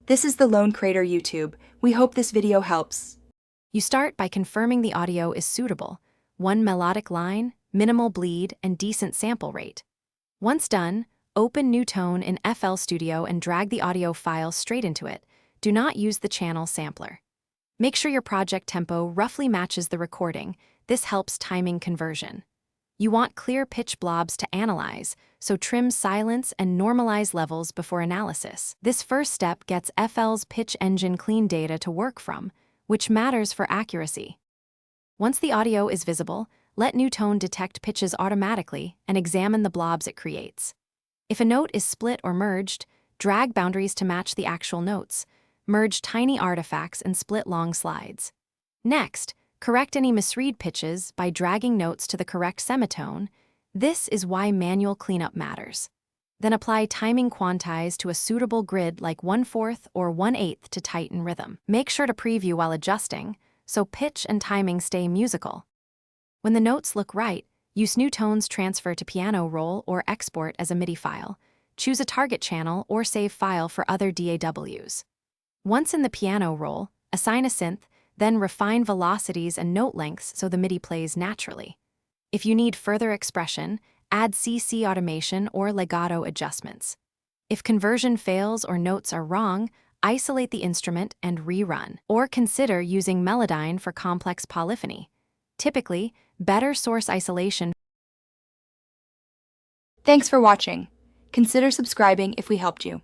This is the Lone Crater YouTube. We hope this video helps. You start by confirming the audio is suitable. One melodic line, minimal bleed, and decent sample rate. Once done, open New Tone in FL Studio and drag the audio file straight into it. Do not use the channel sampler. Make sure your project tempo roughly matches the recording. This helps timing conversion. You want clear pitch blobs to analyze, so trim silence and normalize levels before analysis. This first step gets FL's pitch engine clean data to work from, which matters for accuracy. Once the audio is visible, let New Tone detect pitches automatically and examine the blobs it creates. If a note is split or merged, drag boundaries to match the actual notes. Merge tiny artifacts and split long slides. Next, correct any misread pitches by dragging notes to the correct semitone. This is why manual cleanup matters. Then apply timing quantize to a suitable grid like 1/4 or 1/8 to tighten rhythm. Make sure to preview while adjusting, so pitch and timing stay musical. When the notes look right, use New Tone's transfer to piano roll or export as a MIDI file. Choose a target channel or save file for other DAWs. Once in the piano roll, assign a synth, then refine velocities and note lengths so the MIDI plays naturally. If you need further expression, add CC automation or legato adjustments. If conversion fails or notes are wrong, isolate the instrument and rerun, or consider using Melodyne for complex polyphony. Typically, better source isolation. Thanks for watching. Consider subscribing if we helped you.